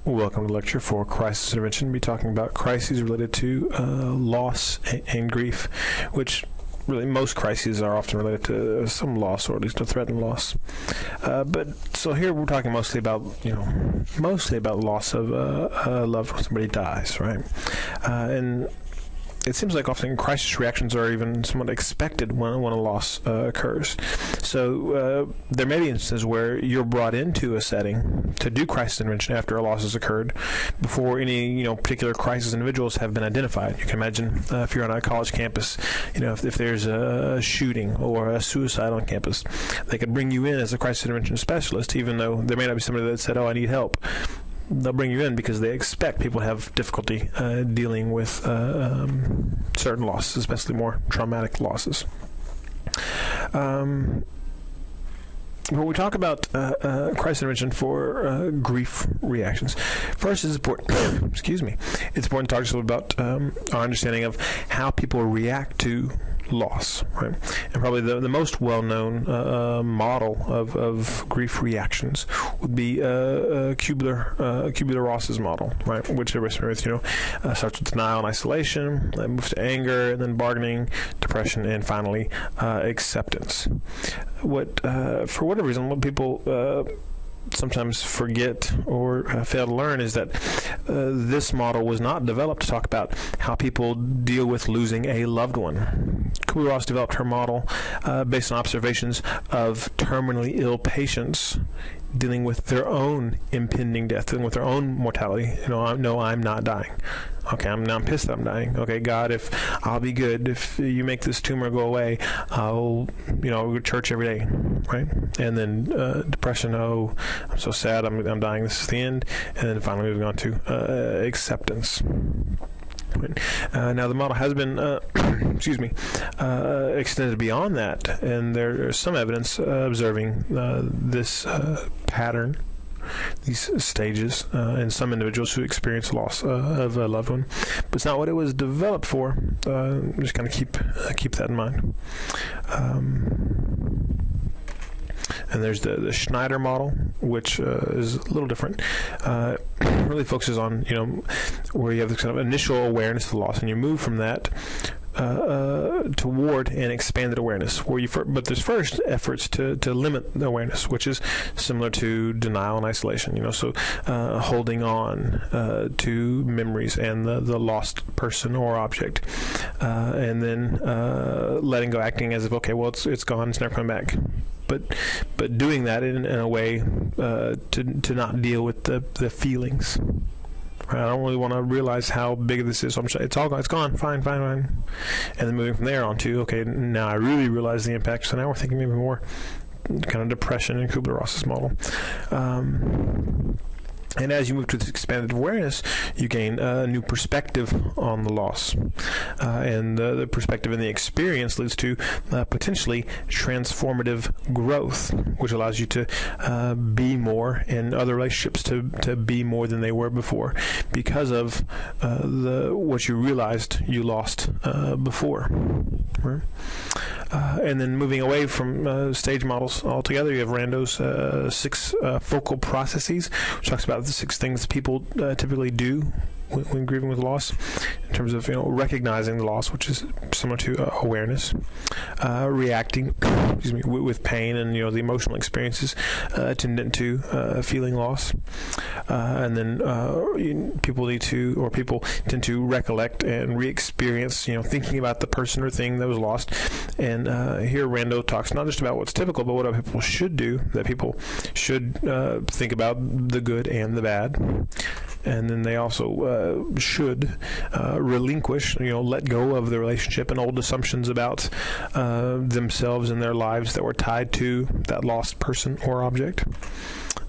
Welcome to lecture for crisis intervention. We'll be talking about crises related to loss and grief, which really most crises are often related to some loss, or at least a threatened loss. So here we're talking mostly about loss of a loved one. Somebody dies, right? And it seems like often crisis reactions are even somewhat expected when a loss occurs. So there may be instances where you're brought into a setting to do crisis intervention after a loss has occurred, before any particular crisis individuals have been identified. You can imagine if you're on a college campus, if there's a shooting or a suicide on campus, they could bring you in as a crisis intervention specialist, even though there may not be somebody that said, "Oh, I need help." They'll bring you in because they expect people have difficulty dealing with certain losses, especially more traumatic losses. When we talk about crisis intervention for grief reactions, first it's important. It's important to talk just a little about our understanding of how people react to loss, right? And probably the most well-known model of grief reactions would be Kubler-Ross's model, right? Which everybody's familiar with. Starts with denial and isolation, then moves to anger, and then bargaining, depression, and finally acceptance. For whatever reason, what people sometimes forget or fail to learn is that this model was not developed to talk about how people deal with losing a loved one. Kubler-Ross developed her model based on observations of terminally ill patients dealing with their own impending death, dealing with their own mortality. No, I'm not dying. Okay, I'm pissed that I'm dying. Okay, God, if I'll be good, if you make this tumor go away, I'll, go to church every day, right? And then depression. Oh, I'm so sad. I'm dying. This is the end. And then finally moving on to acceptance. Now the model has been, extended beyond that, and there is some evidence observing this pattern, these stages, in some individuals who experience loss of a loved one. But it's not what it was developed for. Just kind of keep that in mind. And there's the Schneider model, which is a little different. Really focuses on, where you have this kind of initial awareness of the loss, and you move from that toward an expanded awareness, but there's first efforts to limit the awareness, which is similar to denial and isolation. So holding on to memories and the lost person or object, and then letting go, acting as if, okay, well, it's gone, it's never coming back. But doing that in a way to not deal with the feelings. Right? I don't really want to realize how big this is. So it's all gone. It's gone. Fine. And then moving from there on to, okay, now I really realize the impact. So now we're thinking maybe more kind of depression in Kubler-Ross's model. And as you move to this expanded awareness, you gain a new perspective on the loss. And the perspective and the experience leads to potentially transformative growth, which allows you to be more in other relationships, to be more than they were before, because of what you realized you lost before. Right? And then moving away from stage models altogether, you have Rando's 6 focal processes, which talks about the 6 things people typically do when grieving with loss, in terms of recognizing the loss, which is similar to awareness, reacting with pain and the emotional experiences tendent to feeling loss, and then people tend to recollect and re-experience thinking about the person or thing that was lost. And here Rando talks not just about what's typical, but what people should do, that people should think about the good and the bad. And then they also should relinquish, let go of the relationship and old assumptions about themselves and their lives that were tied to that lost person or object.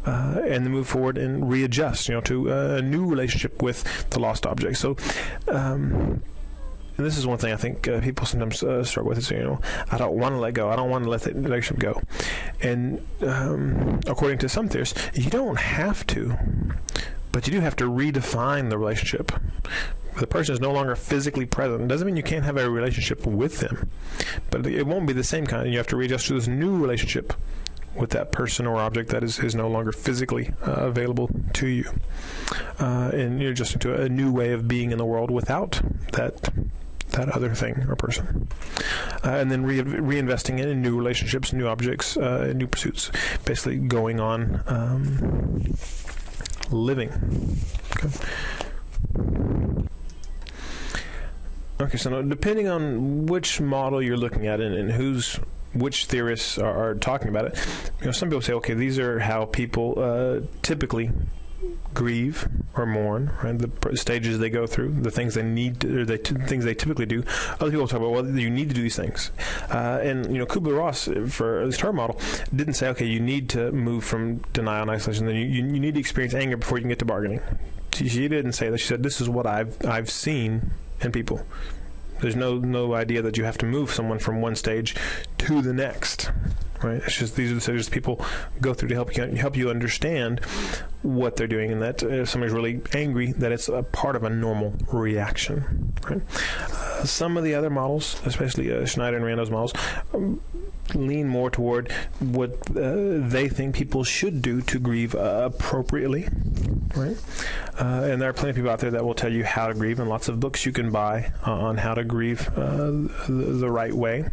And then move forward and readjust, to a new relationship with the lost object. So, and this is one thing I think people sometimes struggle with, is, I don't want to let go. I don't want to let the relationship go. And according to some theorists, you don't have to. But you do have to redefine the relationship. The person is no longer physically present. It doesn't mean you can't have a relationship with them, but it won't be the same kind. You have to readjust to this new relationship with that person or object that is no longer physically available to you. And you're adjusting to a new way of being in the world without that other thing or person. And then reinvesting in new relationships, new objects, new pursuits. Basically going on living. Okay, so now depending on which model you're looking at and which theorists are talking about it, some people say, okay, these are how people typically grieve or mourn, right? The stages they go through, the things they need to, or things they typically do. Other people talk about, well, you need to do these things. And Kubler-Ross, for this her model, didn't say, okay, you need to move from denial and isolation, then you need to experience anger before you can get to bargaining. She didn't say that. She said, this is what I've seen in people. There's no idea that you have to move someone from one stage to the next, right? It's just these are the stages people go through to help you understand what they're doing, and that if somebody's really angry, that it's a part of a normal reaction, right? Some of the other models, especially Schneider and Rando's models, lean more toward what they think people should do to grieve appropriately, right? And there are plenty of people out there that will tell you how to grieve, and lots of books you can buy on how to grieve the right way.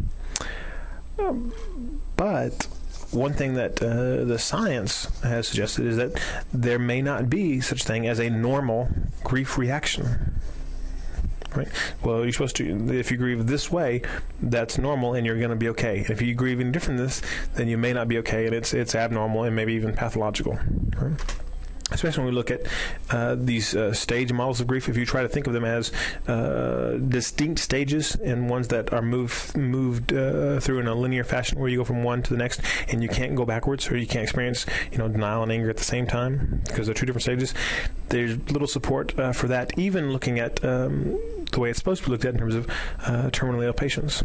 But one thing that the science has suggested is that there may not be such thing as a normal grief reaction. Right? Well, you're supposed to, if you grieve this way, that's normal and you're going to be okay. If you grieve any different than this, then you may not be okay, and it's abnormal and maybe even pathological. Right? Especially when we look at these stage models of grief, if you try to think of them as distinct stages and ones that are moved through in a linear fashion, where you go from one to the next and you can't go backwards, or you can't experience denial and anger at the same time because they're two different stages. There's little support for that, even looking at the way it's supposed to be looked at in terms of terminally ill patients.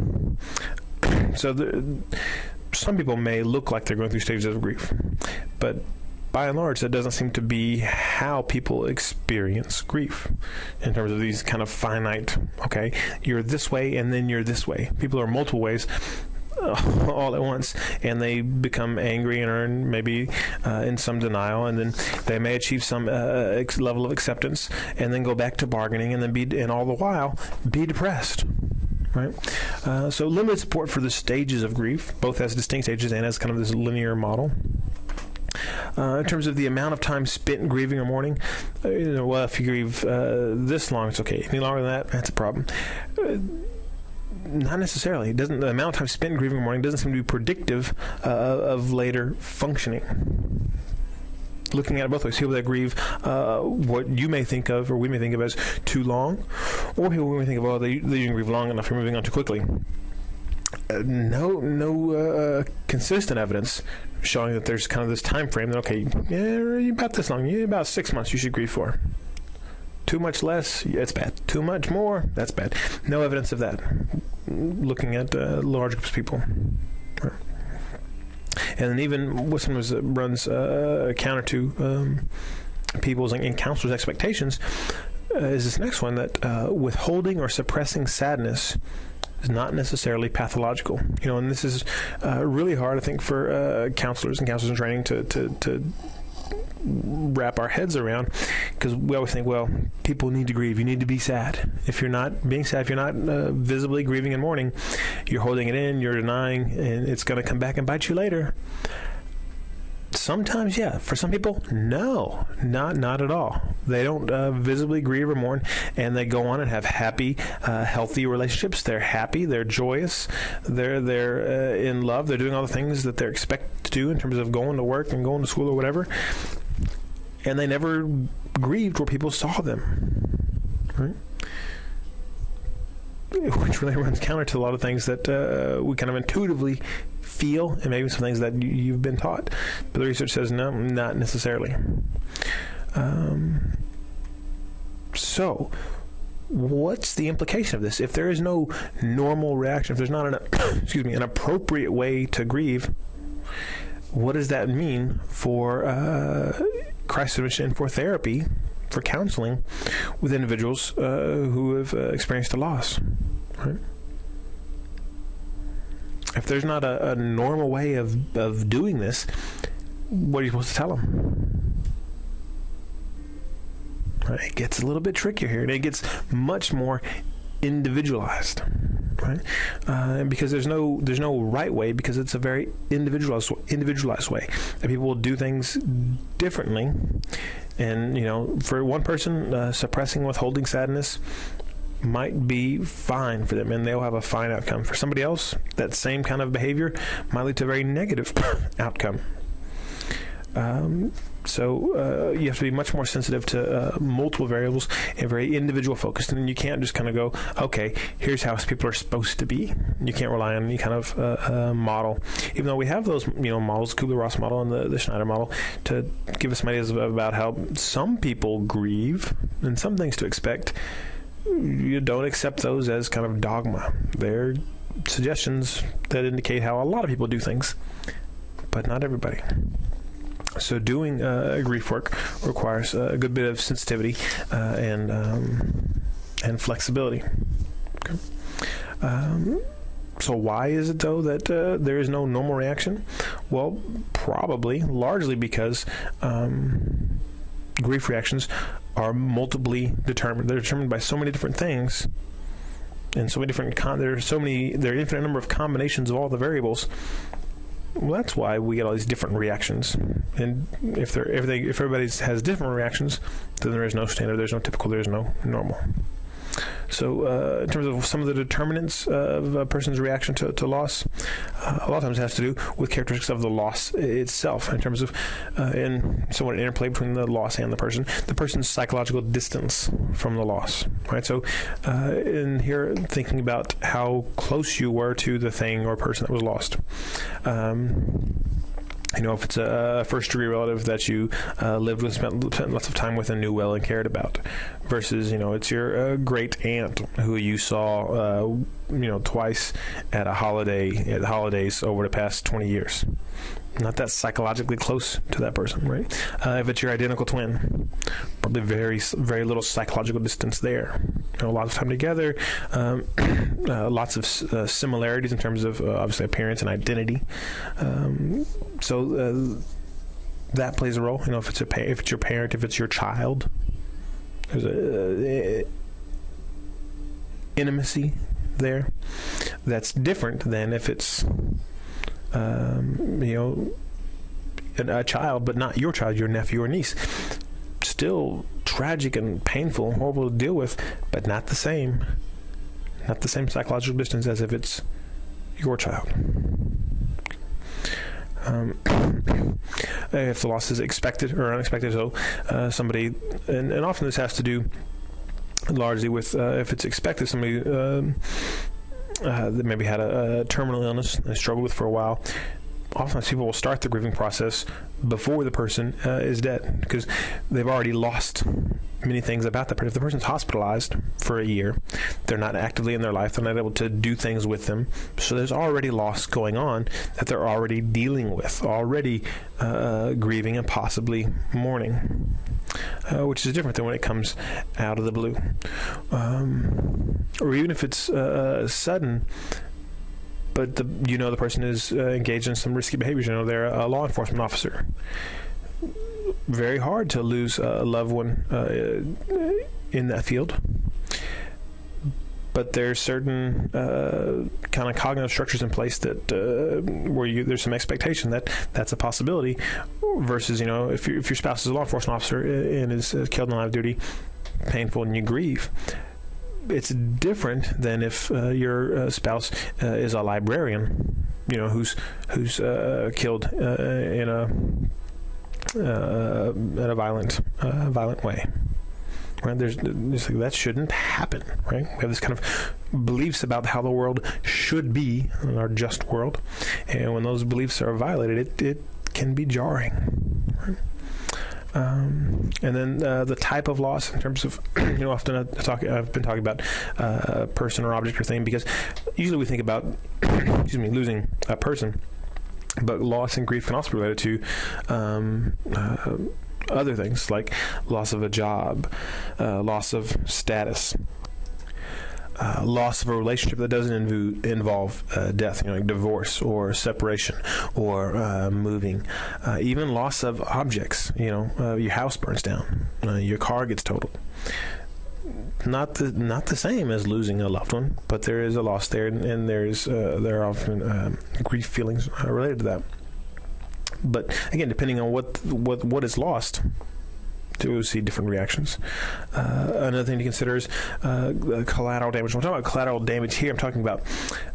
So some people may look like they're going through stages of grief, but by and large, that doesn't seem to be how people experience grief in terms of these kind of finite, okay, you're this way and then you're this way. People are multiple ways all at once, and they become angry and are maybe in some denial, and then they may achieve some level of acceptance and then go back to bargaining and then and all the while be depressed. Right, so limited support for the stages of grief, both as distinct stages and as kind of this linear model. In terms of the amount of time spent grieving or mourning, well, if you grieve this long, it's okay. Any longer than that, that's a problem. Not necessarily. The amount of time spent grieving or mourning doesn't seem to be predictive of later functioning. Looking at it both ways, people that grieve what you may think of, or we may think of as too long, or people we may think of, they didn't grieve long enough, you're moving on too quickly. No consistent evidence showing that there's kind of this time frame that, okay, yeah, about this long, about 6 months you should grieve for. Too much less, it's bad. Too much more, that's bad. No evidence of that, looking at large groups of people. Right. And then even what sometimes runs counter to people's and counselors' expectations is this next one, that withholding or suppressing sadness is not necessarily pathological. And this is really hard, I think, for counselors and counselors in training to wrap our heads around, because we always think, well, people need to grieve. You need to be sad. If you're not being sad, if you're not visibly grieving and mourning, you're holding it in, you're denying, and it's going to come back and bite you later. Sometimes, yeah. For some people, no, not at all. They don't visibly grieve or mourn, and they go on and have happy, healthy relationships. They're happy. They're joyous. They're in love. They're doing all the things that they're expected to do in terms of going to work and going to school or whatever. And they never grieved where people saw them, right? Which really runs counter to a lot of things that we kind of intuitively feel, and maybe some things that you've been taught. But the research says no, not necessarily. So what's the implication of this? If there is no normal reaction, if there's not an appropriate way to grieve, what does that mean for crisis intervention and for therapy, for counseling with individuals who have experienced a loss? Right? If there's not a normal way of doing this, what are you supposed to tell them? Right? It gets a little bit trickier here, and it gets much more individualized, right? Because there's no right way, because it's a very individualized way that people will do things differently. And for one person, suppressing, withholding sadness might be fine for them, and they'll have a fine outcome. For somebody else, that same kind of behavior might lead to a very negative outcome. So you have to be much more sensitive to multiple variables and very individual focused. And you can't just kind of go, okay, here's how people are supposed to be. You can't rely on any kind of model, even though we have those models, Kubler-Ross model and the Schneider model, to give us some ideas about how some people grieve and some things to expect. You don't accept those as kind of dogma. They're suggestions that indicate how a lot of people do things, but not everybody. So doing grief work requires a good bit of sensitivity and flexibility. Okay. So why is it, though, that there is no normal reaction? Well, probably largely because grief reactions are multiply determined. They're determined by so many different things, and so many different. There are an infinite number of combinations of all the variables. Well, that's why we get all these different reactions. And if everybody has different reactions, then there is no standard, there's no typical, there's no normal. So in terms of some of the determinants of a person's reaction to loss, a lot of times it has to do with characteristics of the loss itself, in terms of in somewhat an interplay between the loss and the person's psychological distance from the loss. Right. So in here, thinking about how close you were to the thing or person that was lost. If it's a first-degree relative that you lived with, spent lots of time with, and knew well and cared about, versus, it's your great aunt who you saw, twice at the holidays over the past 20 years. Not that psychologically close to that person, right? If it's your identical twin, probably very, very little psychological distance there. A lot of time together, lots of similarities in terms of obviously appearance and identity. So that plays a role. If it's your parent, if it's your child, there's a intimacy there that's different than if it's a child, but not your child, your nephew or niece. Still tragic and painful and horrible to deal with, but not the same psychological distance as if it's your child. If the loss is expected or unexpected, so somebody, and often this has to do largely with if it's expected, somebody that maybe had a terminal illness they struggled with for a while. Oftentimes people will start the grieving process before the person is dead, because they've already lost many things about that person. If the person's hospitalized for a year, they're not actively in their life, they're not able to do things with them, so there's already loss going on that they're already dealing with, already grieving and possibly mourning, which is different than when it comes out of the blue. Or even if it's sudden, but the person is engaged in some risky behaviors. They're a law enforcement officer. Very hard to lose a loved one in that field. But there's certain kind of cognitive structures in place that where there's some expectation that that's a possibility. Versus, if your spouse is a law enforcement officer and is killed in the line of duty, painful, and you grieve. It's different than if your spouse is a librarian, who's killed in a violent way. Right? That shouldn't happen. Right? We have this kind of beliefs about how the world should be in our just world, and when those beliefs are violated, it can be jarring. Right? And then the type of loss, in terms of, often I've been talking about a person or object or thing, because usually we think about, losing a person, but loss and grief can also be related to other things like loss of a job, loss of status. loss of a relationship that doesn't involve death, like divorce or separation or moving, even loss of objects. Your house burns down, your car gets totaled. Not the same as losing a loved one, but there is a loss there, and there are often grief feelings related to that. But again, depending on what is lost, to see different reactions. Another thing to consider is collateral damage. When I'm talking about collateral damage here, I'm talking about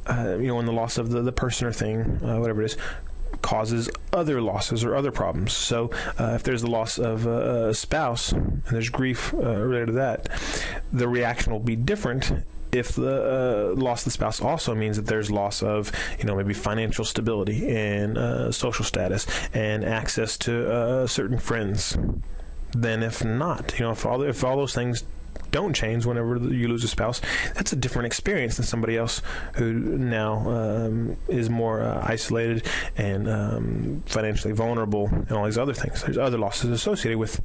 when the loss of the person or thing, whatever it is, causes other losses or other problems. So if there's the loss of a spouse and there's grief related to that, the reaction will be different if the loss of the spouse also means that there's loss of, maybe financial stability and social status and access to certain friends, than if not. If all those things don't change whenever you lose a spouse, that's a different experience than somebody else who now is more isolated and financially vulnerable and all these other things. There's other losses associated with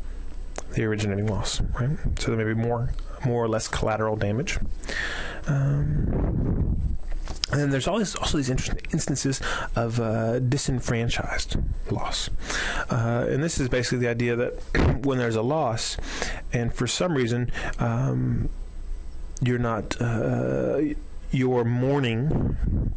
the originating loss, right? So there may be more or less collateral damage. And then there's also these interesting instances of disenfranchised loss. And this is basically the idea that when there's a loss, and for some reason you're not, your mourning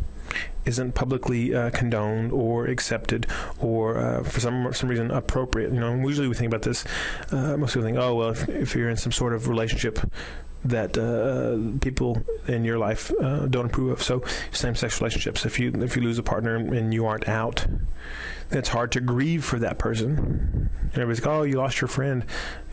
isn't publicly condoned or accepted or for some reason appropriate. Usually we think about this, most people think, oh, well, if you're in some sort of relationship that people in your life don't approve of. So same-sex relationships, if you lose a partner and you aren't out, then it's hard to grieve for that person. Everybody's like, oh, you lost your friend.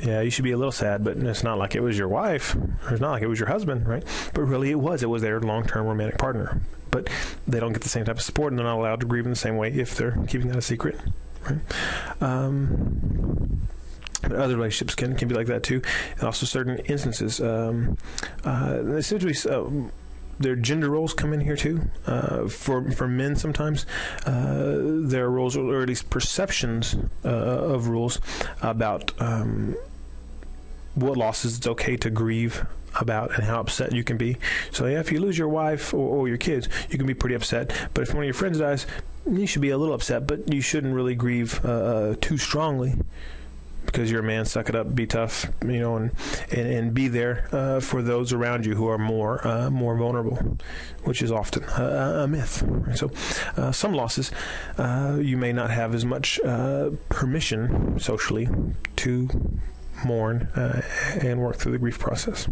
Yeah, you should be a little sad, but it's not like it was your wife. Or it's not like it was your husband, right? But really it was their long-term romantic partner. But they don't get the same type of support, and they're not allowed to grieve in the same way if they're keeping that a secret, right? But other relationships can be like that too, and also certain instances. Their gender roles come in here too. For men, sometimes there are rules, or at least perceptions of rules about what losses it's okay to grieve about and how upset you can be. So yeah, if you lose your wife or your kids, you can be pretty upset. But if one of your friends dies, you should be a little upset, but you shouldn't really grieve too strongly. Because you're a man, suck it up, be tough, and be there for those around you who are more vulnerable, which is often a myth. Right? So some losses, you may not have as much permission socially to mourn and work through the grief process.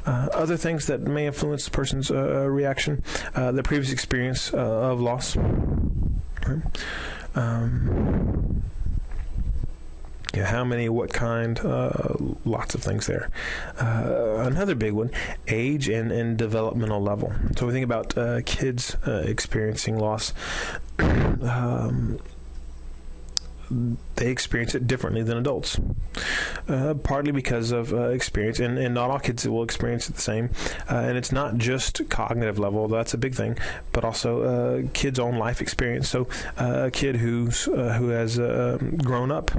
Other things that may influence the person's reaction, the previous experience of loss. Right? How many, what kind, lots of things there. Another big one, age and developmental level. So we think about kids experiencing loss. They experience it differently than adults, partly because of experience, and not all kids will experience it the same. And it's not just cognitive level, that's a big thing, but also kids' own life experience. So a kid who has grown up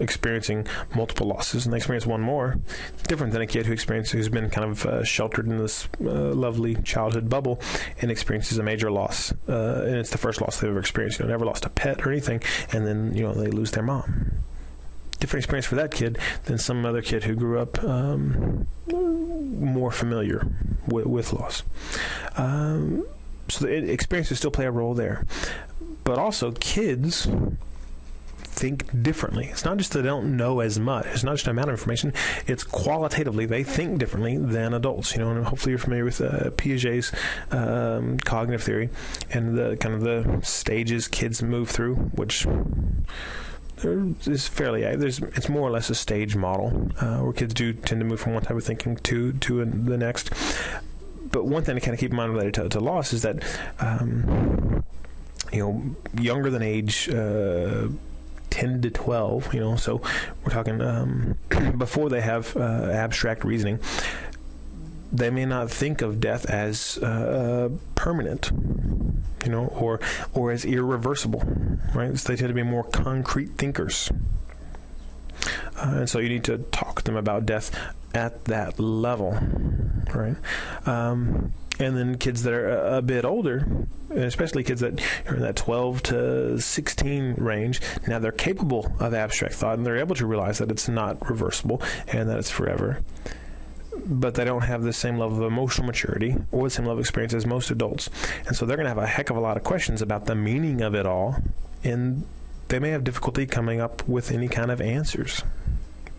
experiencing multiple losses, and they experience one more, different than a kid who's been kind of sheltered in this lovely childhood bubble and experiences a major loss, and it's the first loss they've ever experienced. Never lost a pet or anything, and then they lose their mom. Different experience for that kid than some other kid who grew up more familiar with loss. So the experiences still play a role there, but also kids think differently. It's not just that they don't know as much. It's not just an amount of information. It's qualitatively they think differently than adults. And hopefully you're familiar with Piaget's cognitive theory and the kind of the stages kids move through, which is fairly. It's more or less a stage model where kids do tend to move from one type of thinking to the next. But one thing to kind of keep in mind related to loss is that younger than age 10 to 12, so we're talking before they have abstract reasoning, they may not think of death as permanent, or as irreversible, right? So they tend to be more concrete thinkers. And so you need to talk to them about death at that level, right? And then kids that are a bit older, and especially kids that are in that 12 to 16 range, now they're capable of abstract thought, and they're able to realize that it's not reversible and that it's forever. But they don't have the same level of emotional maturity or the same level of experience as most adults. And so they're going to have a heck of a lot of questions about the meaning of it all, and they may have difficulty coming up with any kind of answers.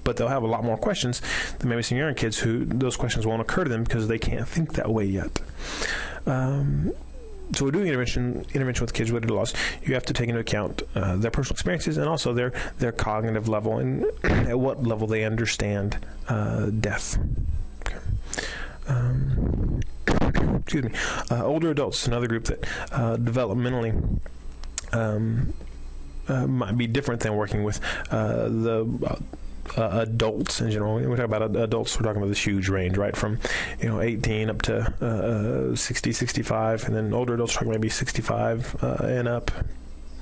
But they'll have a lot more questions than maybe some younger kids who those questions won't occur to them because they can't think that way yet. So we're doing intervention with kids related to loss. You have to take into account their personal experiences and also their cognitive level and at what level they understand death. Okay. Excuse me. Older adults, another group that developmentally might be different than working with the adults in general. When we talk about adults, we're talking about this huge range, right? From 18 up to 60, 65, and then older adults are talking maybe 65 and up,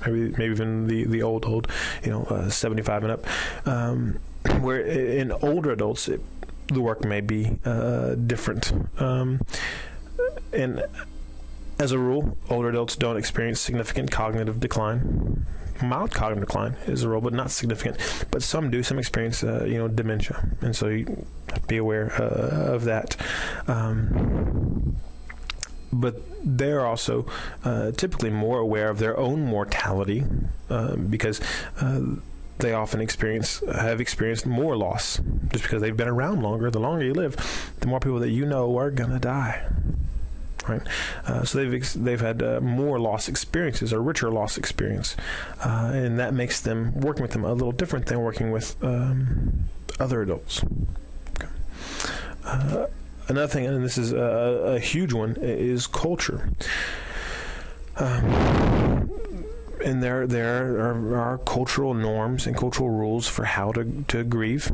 maybe even the old, 75 and up. Where in older adults, the work may be different, and as a rule, older adults don't experience significant cognitive decline. Mild cognitive decline is a rule, but not significant. But some do. Some experience, dementia, and so you have to be aware of that. But they're also typically more aware of their own mortality because they often have experienced more loss just because they've been around longer. The longer you live, the more people that you know are gonna die. Right, so they've had more loss experiences, or richer loss experience, and that makes them working with them a little different than working with other adults. Okay. Another thing, and this is a huge one, is culture. And there are cultural norms and cultural rules for how to grieve,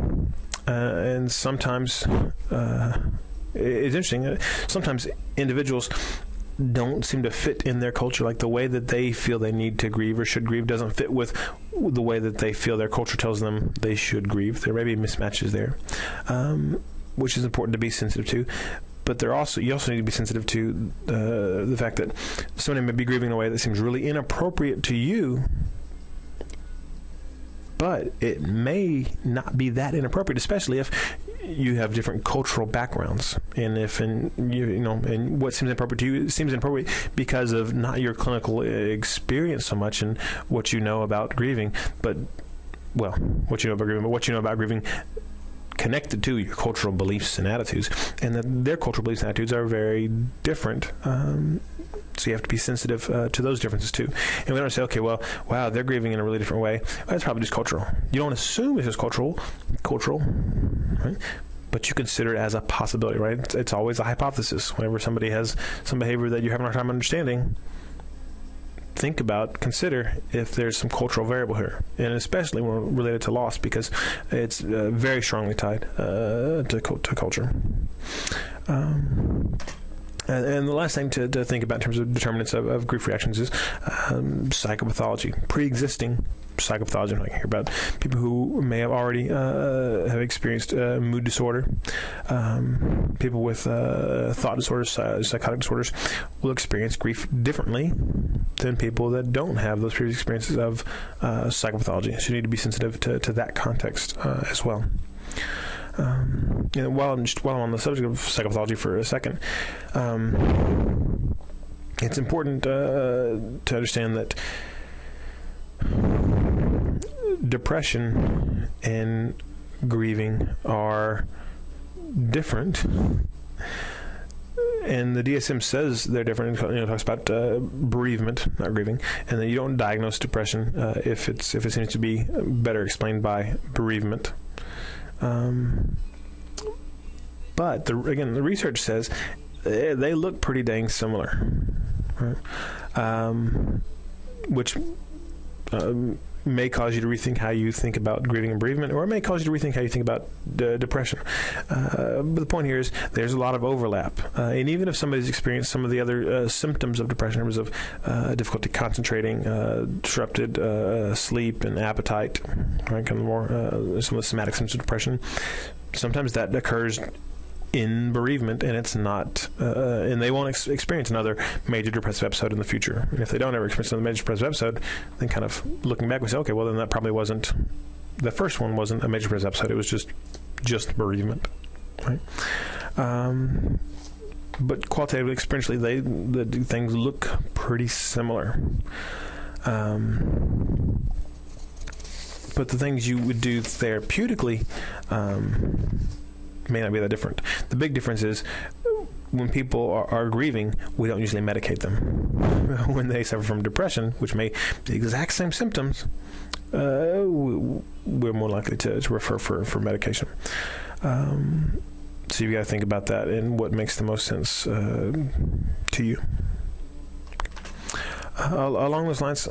and sometimes. It's interesting. Sometimes individuals don't seem to fit in their culture. Like the way that they feel they need to grieve or should grieve doesn't fit with the way that they feel their culture tells them they should grieve. There may be mismatches there, which is important to be sensitive to. But you also need to be sensitive to the fact that somebody may be grieving in a way that seems really inappropriate to you, but it may not be that inappropriate, especially if you have different cultural backgrounds, and and what seems inappropriate to you seems inappropriate because of not your clinical experience so much and what you know about grieving, but what you know about grieving connected to your cultural beliefs and attitudes, and that their cultural beliefs and attitudes are very different. So you have to be sensitive to those differences too. And we don't say, okay, well, wow, they're grieving in a really different way. Well, that's probably just cultural. You don't assume it's just cultural, right? But you consider it as a possibility, right? It's always a hypothesis. Whenever somebody has some behavior that you're having a hard time understanding, consider if there's some cultural variable here, and especially when related to loss, because it's very strongly tied to culture. And the last thing to think about in terms of determinants of grief reactions is psychopathology, pre-existing psychopathology. I'm not hear about people who may have already have experienced mood disorder. People with thought disorders, psychotic disorders, will experience grief differently than people that don't have those previous experiences of psychopathology. So you need to be sensitive to that context as well. While I'm on the subject of psychopathology for a second, it's important to understand that depression and grieving are different, and the DSM says they're different. It talks about bereavement, not grieving, and then you don't diagnose depression if it seems to be better explained by bereavement. But the research says they look pretty dang similar, right? Which may cause you to rethink how you think about grieving and bereavement, or it may cause you to rethink how you think about depression. But the point here is there's a lot of overlap. And even if somebody's experienced some of the other symptoms of depression in terms of difficulty concentrating, disrupted sleep and appetite, right, kind of more some of the somatic symptoms of depression, sometimes that occurs in bereavement, and it's not, and they won't experience another major depressive episode in the future. And if they don't ever experience another major depressive episode, then kind of looking back, we say, okay, well, then that probably wasn't, the first one wasn't a major depressive episode. It was just bereavement, right? But qualitatively, experientially, the things look pretty similar. But the things you would do therapeutically may not be that different. The big difference is when people are grieving, we don't usually medicate them. When they suffer from depression, which may be the exact same symptoms, we're more likely to refer for medication. So you've got to think about that and what makes the most sense to you. Along those lines,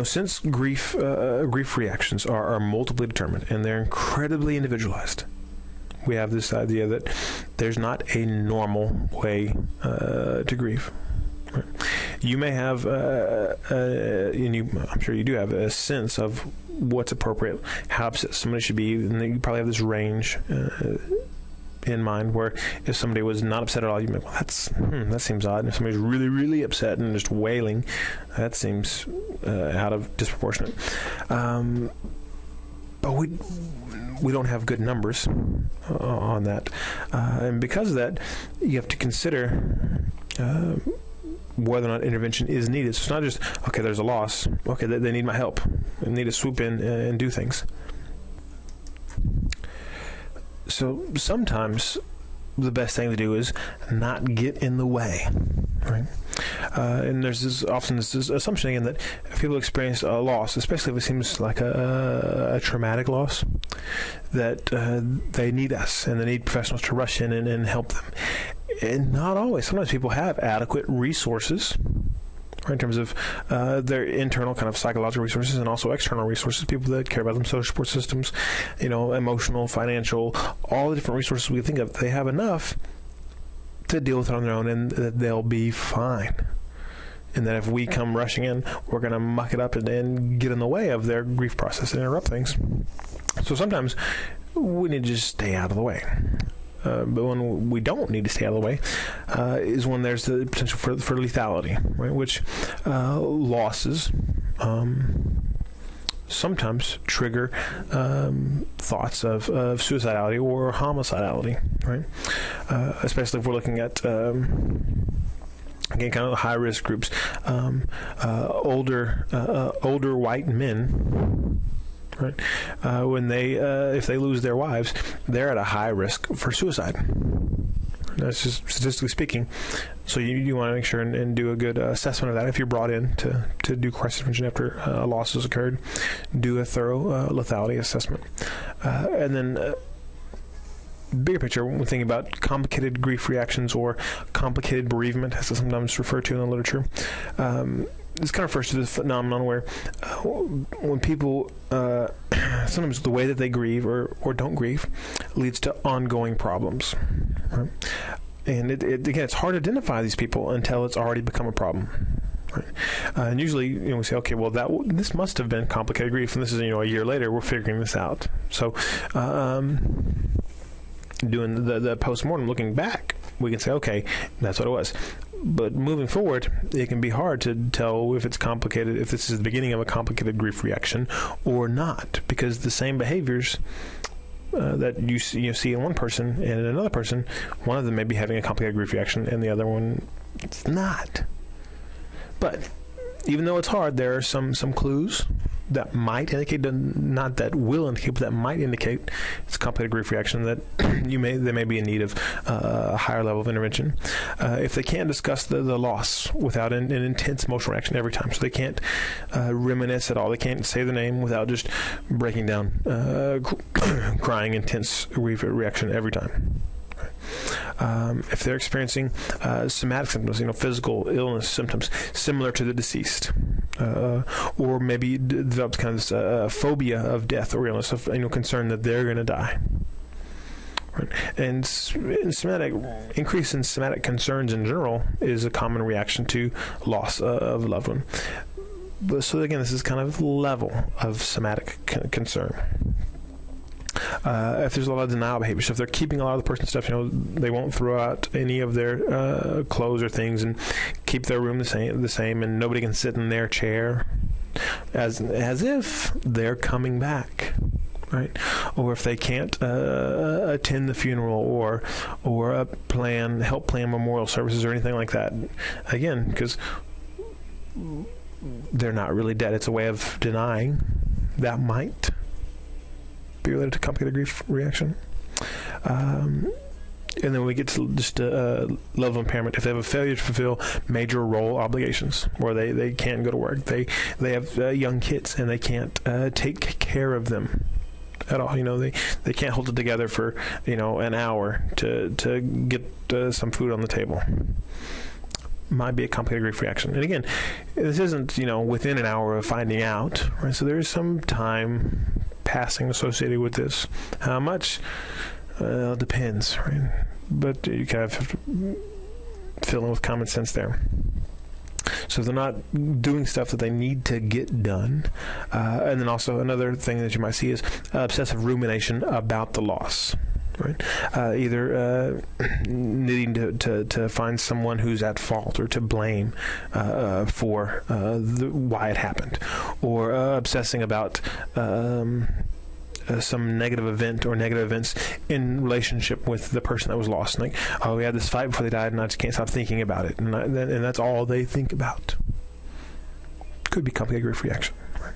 since grief reactions are multiply determined and they're incredibly individualized, we have this idea that there's not a normal way to grieve. Right? You may have, I'm sure you do have a sense of what's appropriate, how upset somebody should be, and you probably have this range in mind where if somebody was not upset at all, you'd be like, well, that seems odd. And if somebody's really, really upset and just wailing, that seems out of disproportionate. But we don't have good numbers on that. And because of that, you have to consider whether or not intervention is needed. So it's not just, okay, there's a loss. Okay, they need my help. They need to swoop in and do things. So sometimes the best thing to do is not get in the way, right? And there's often this assumption again that if people experience a loss, especially if it seems like a traumatic loss, that they need us and they need professionals to rush in and help them. And not always. Sometimes people have adequate resources, right, in terms of their internal kind of psychological resources and also external resources, people that care about them, social support systems, emotional, financial, all the different resources we can think of. They have enough to deal with it on their own, and that they'll be fine. And that if we come rushing in, we're going to muck it up and get in the way of their grief process and interrupt things. So sometimes we need to just stay out of the way. But when we don't need to stay out of the way is when there's the potential for lethality, right? Which losses sometimes trigger thoughts of suicidality or homicidality, right? Especially if we're looking at again, kind of high risk groups, older white men. Right, when if they lose their wives, they're at a high risk for suicide. That's just statistically speaking. So you want to make sure and do a good assessment of that. If you're brought in to do crisis intervention after a loss has occurred, do a thorough lethality assessment. And then bigger picture, when thinking about complicated grief reactions or complicated bereavement, as it's sometimes referred to in the literature, this kind of refers to the phenomenon where when people, sometimes the way that they grieve or don't grieve leads to ongoing problems. Right? And again, it's hard to identify these people until it's already become a problem. Right? And usually, we say, okay, well, this must have been complicated grief, and this is, a year later, we're figuring this out. So, doing the post-mortem, looking back, we can say, okay, that's what it was. But moving forward, it can be hard to tell if it's complicated, if this is the beginning of a complicated grief reaction or not, because the same behaviors that you see in one person and in another person, one of them may be having a complicated grief reaction and the other one it's not. But even though it's hard, there are some clues that might indicate, not that will indicate, but that might indicate it's a complicated grief reaction, that they may be in need of a higher level of intervention. If they can't discuss the loss without an intense emotional reaction every time, so they can't reminisce at all, they can't say the name without just breaking down, crying, intense grief reaction every time. If they're experiencing somatic symptoms, physical illness symptoms similar to the deceased, or maybe develops kind of this phobia of death or illness, of concern that they're going to die. Right? And increase in somatic concerns in general is a common reaction to loss of a loved one. So again, this is kind of level of somatic concern. If there's a lot of denial behavior, so if they're keeping a lot of the person's stuff, they won't throw out any of their clothes or things and keep their room the same, and nobody can sit in their chair as if they're coming back, right? Or if they can't attend the funeral or help plan memorial services or anything like that. Again, because they're not really dead. It's a way of denying that might be related to complicated grief reaction. And then we get to just level of impairment. If they have a failure to fulfill major role obligations, or they can't go to work, they have young kids and they can't take care of them at all. They can't hold it together for an hour to get some food on the table. Might be a complicated grief reaction. And again, this isn't within an hour of finding out, right? So there is some time passing associated with this. How much? Depends, right? But you kind of have to fill in with common sense there. So they're not doing stuff that they need to get done. And then also another thing that you might see is obsessive rumination about the loss. Right? Either needing to find someone who's at fault or to blame for why it happened, or obsessing about some negative event or negative events in relationship with the person that was lost. Like, we had this fight before they died, and I just can't stop thinking about it, and that's all they think about. Could be complicated grief reaction. Right?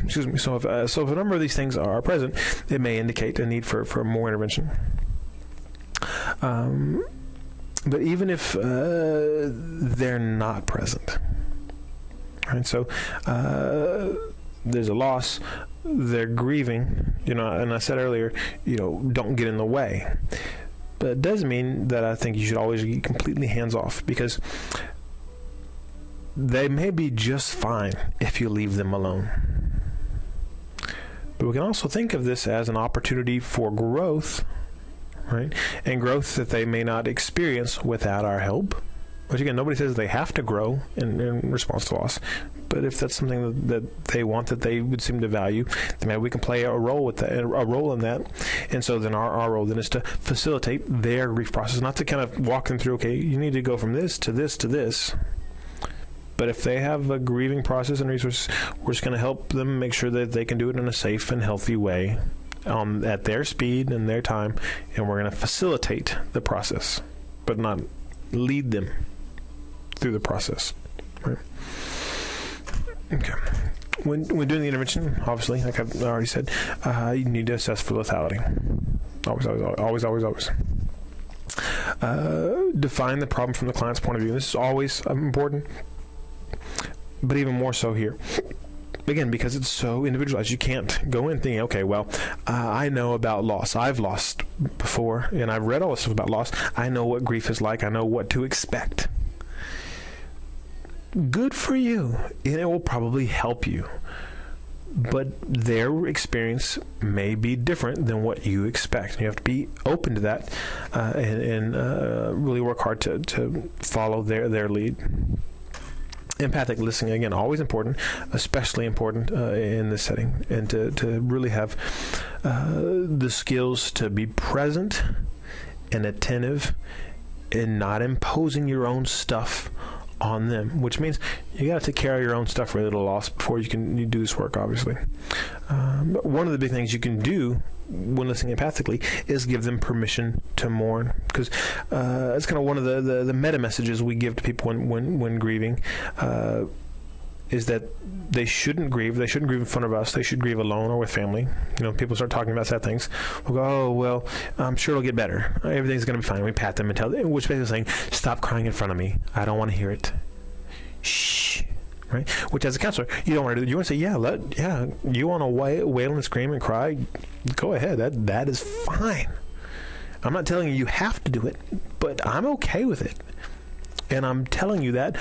Excuse me. So if a number of these things are present, it may indicate a need for more intervention. But even if they're not present, right? So there's a loss, they're grieving, and I said earlier, don't get in the way. But it doesn't mean that I think you should always be completely hands off, because they may be just fine if you leave them alone. But we can also think of this as an opportunity for growth, right? And growth that they may not experience without our help. Which again, nobody says they have to grow in response to loss. But if that's something that they want, that they would seem to value, then maybe we can play a role in that. And so then our role then is to facilitate their grief process, not to kind of walk them through, okay, you need to go from this to this to this. But if they have a grieving process and resources, we're just going to help them make sure that they can do it in a safe and healthy way, at their speed and their time, and we're going to facilitate the process, but not lead them through the process. Right? Okay. When doing the intervention, obviously, like I've already said, you need to assess for lethality. Always. Define the problem from the client's point of view. This is always important, but even more so here. Again, because it's so individualized, you can't go in thinking, okay, well, I know about loss. I've lost before, and I've read all this stuff about loss. I know what grief is like. I know what to expect. Good for you, and it will probably help you. But their experience may be different than what you expect. You have to be open to that and really work hard to follow their lead. Empathic listening, again, always important, especially important in this setting, and to really have the skills to be present and attentive and not imposing your own stuff on them, which means you got to take care of your own stuff related to loss before you do this work, obviously. But one of the big things you can do when listening empathically is give them permission to mourn, because it's kind of one of the meta messages we give to people when grieving, is that they shouldn't grieve. They shouldn't grieve in front of us. They should grieve alone or with family. People start talking about sad things. We'll go, oh, well, I'm sure it'll get better. Everything's going to be fine. We pat them and tell them, which basically saying, stop crying in front of me. I don't want to hear it. Shh. Right? Which, as a counselor, you don't want to do. You want to say, yeah, you want to wail and scream and cry? Go ahead. That is fine. I'm not telling you have to do it, but I'm okay with it. And I'm telling you that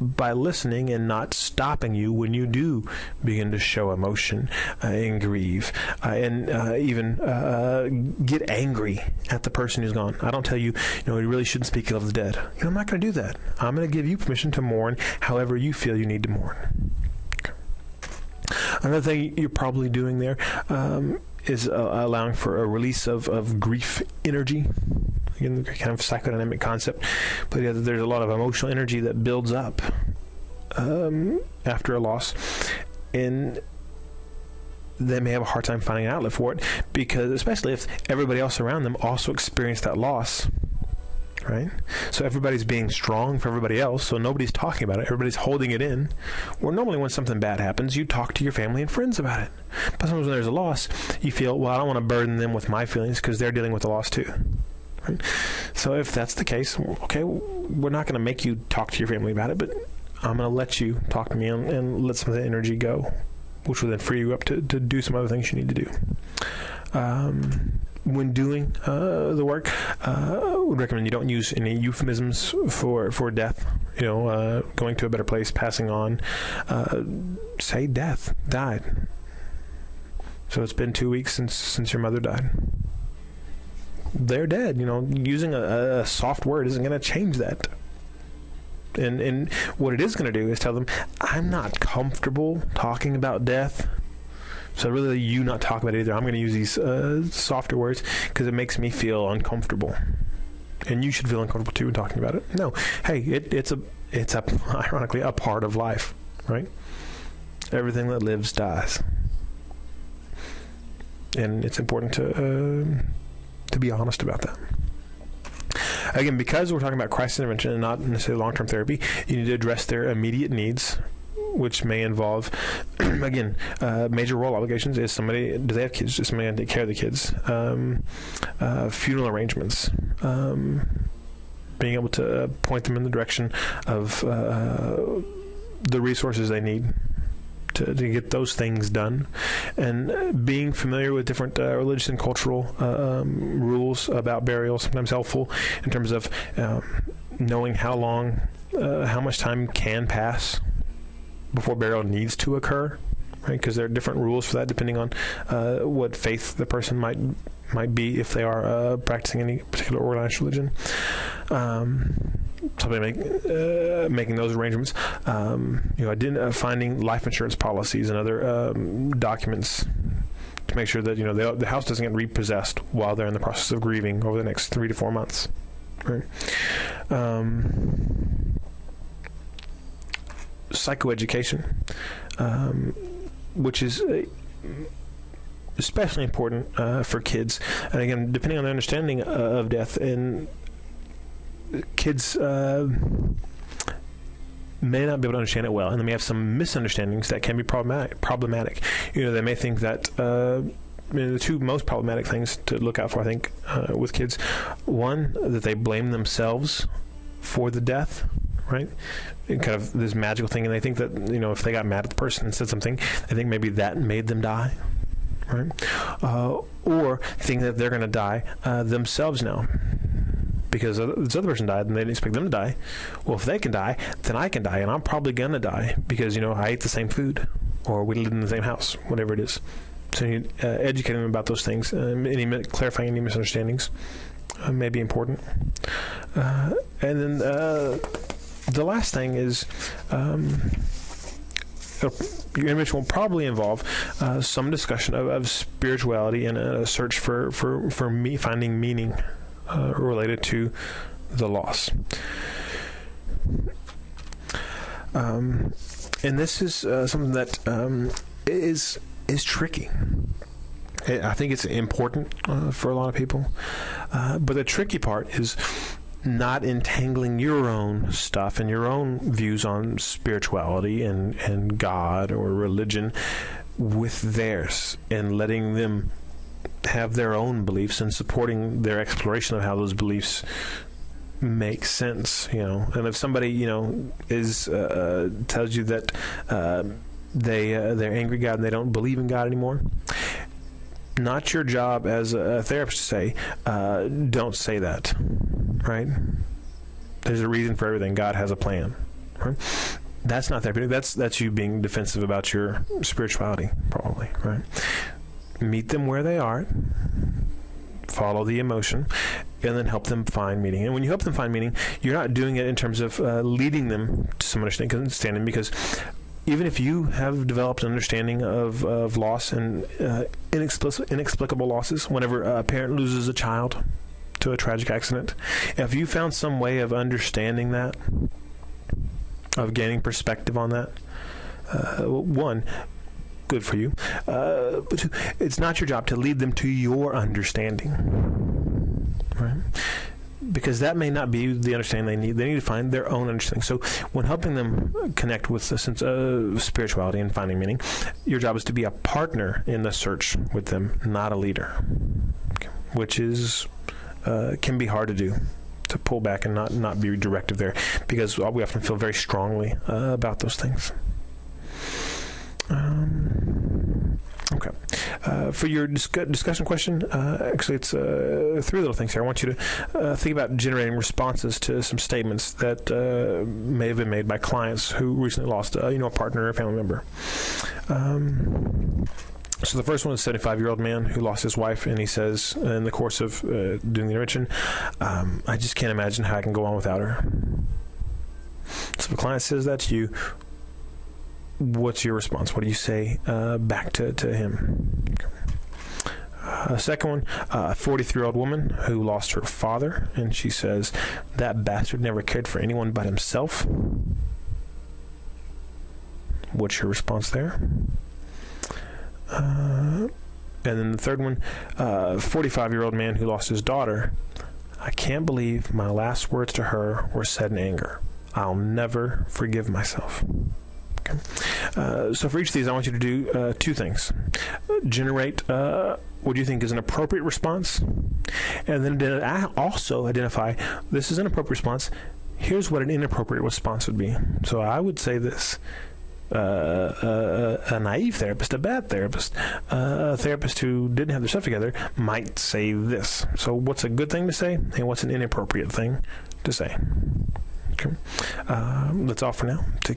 by listening and not stopping you when you do begin to show emotion and grieve and even get angry at the person who's gone. I don't tell you, you really shouldn't speak ill of the dead. I'm not going to do that. I'm going to give you permission to mourn however you feel you need to mourn. Another thing you're probably doing there is allowing for a release of grief energy. Again, kind of psychodynamic concept, but yeah, there's a lot of emotional energy that builds up after a loss, and they may have a hard time finding an outlet for it, because especially if everybody else around them also experienced that loss, right? So everybody's being strong for everybody else, so nobody's talking about it. Everybody's holding it in. Where normally when something bad happens, you talk to your family and friends about it. But sometimes when there's a loss, you feel, well, I don't want to burden them with my feelings because they're dealing with the loss too. Right? So if that's the case, okay, we're not going to make you talk to your family about it, but I'm going to let you talk to me and let some of the energy go, which will then free you up to do some other things you need to do. When doing the work, I would recommend you don't use any euphemisms for death. Going to a better place, passing on. Say death, died. So it's been 2 weeks since your mother died. They're dead. Using a soft word isn't going to change that. And what it is going to do is tell them, I'm not comfortable talking about death. So really, you not talk about it either. I'm going to use these softer words because it makes me feel uncomfortable, and you should feel uncomfortable too in talking about it. No, hey, it's ironically a part of life, right? Everything that lives dies, and it's important to be honest about that. Again, because we're talking about crisis intervention and not necessarily long-term therapy, you need to address their immediate needs, which may involve, again, major role obligations. Do they have kids? Is somebody going to take care of the kids? Funeral arrangements. Being able to point them in the direction of the resources they need to get those things done, and being familiar with different religious and cultural rules about burial, sometimes helpful in terms of knowing how much time can pass before burial needs to occur, right? Because there are different rules for that depending on what faith the person might be, if they are practicing any particular organized religion. Making those arrangements, finding life insurance policies and other documents to make sure that the house doesn't get repossessed while they're in the process of grieving over the next 3 to 4 months. Right. Psychoeducation, which is especially important for kids, and again, depending on their understanding of death, and kids may not be able to understand it well, and they may have some misunderstandings that can be problematic. They may think that the two most problematic things to look out for, I think, with kids, one, that they blame themselves for the death, right? And kind of this magical thing, and they think that if they got mad at the person and said something, they think maybe that made them die, right? Or think that they're going to die themselves now because this other person died and they didn't expect them to die. Well, if they can die, then I can die, and I'm probably going to die because I ate the same food, or we lived in the same house, whatever it is. So you educate them about those things, clarifying any misunderstandings may be important. And then the last thing is your intervention will probably involve some discussion of spirituality and a search for finding meaning related to the loss. And this is something that is tricky. I think it's important for a lot of people, but the tricky part is not entangling your own stuff and your own views on spirituality and God or religion with theirs, and letting them have their own beliefs and supporting their exploration of how those beliefs make sense. And if somebody is tells you that they're angry God and they don't believe in God anymore, not your job as a therapist to say, don't say that, right? There's a reason for everything. God has a plan, right? That's not therapeutic. That's you being defensive about your spirituality, probably, right? Meet them where they are, follow the emotion, and then help them find meaning. And when you help them find meaning, you're not doing it in terms of leading them to some understanding, because even if you have developed an understanding of loss and inexplicable losses, whenever a parent loses a child to a tragic accident, if you found some way of understanding that, of gaining perspective on that, one, good for you. But two, it's not your job to lead them to your understanding, right? Because that may not be the understanding they need. They need to find their own understanding. So when helping them connect with a sense of spirituality and finding meaning, your job is to be a partner in the search with them, not a leader, okay, which is can be hard to do, to pull back and not be directive there, because we often feel very strongly about those things. Okay. For your discussion question, actually, it's three little things here. I want you to think about generating responses to some statements that may have been made by clients who recently lost, a partner or a family member. So the first one is a 75-year-old man who lost his wife, and he says, in the course of doing the intervention, I just can't imagine how I can go on without her. So if a client says that to you, what's your response? What do you say back to him? Second one, a 43-year-old woman who lost her father, and she says, that bastard never cared for anyone but himself. What's your response there? And then the third one, 45-year-old man who lost his daughter. I can't believe my last words to her were said in anger. I'll never forgive myself. Okay. So for each of these, I want you to do two things. Generate what you think is an appropriate response, and then also identify, this is an appropriate response. Here's what an inappropriate response would be. So I would say this. A naive therapist, a bad therapist, a therapist who didn't have their stuff together might say this. So what's a good thing to say, and what's an inappropriate thing to say? Okay. That's all for now. Take care.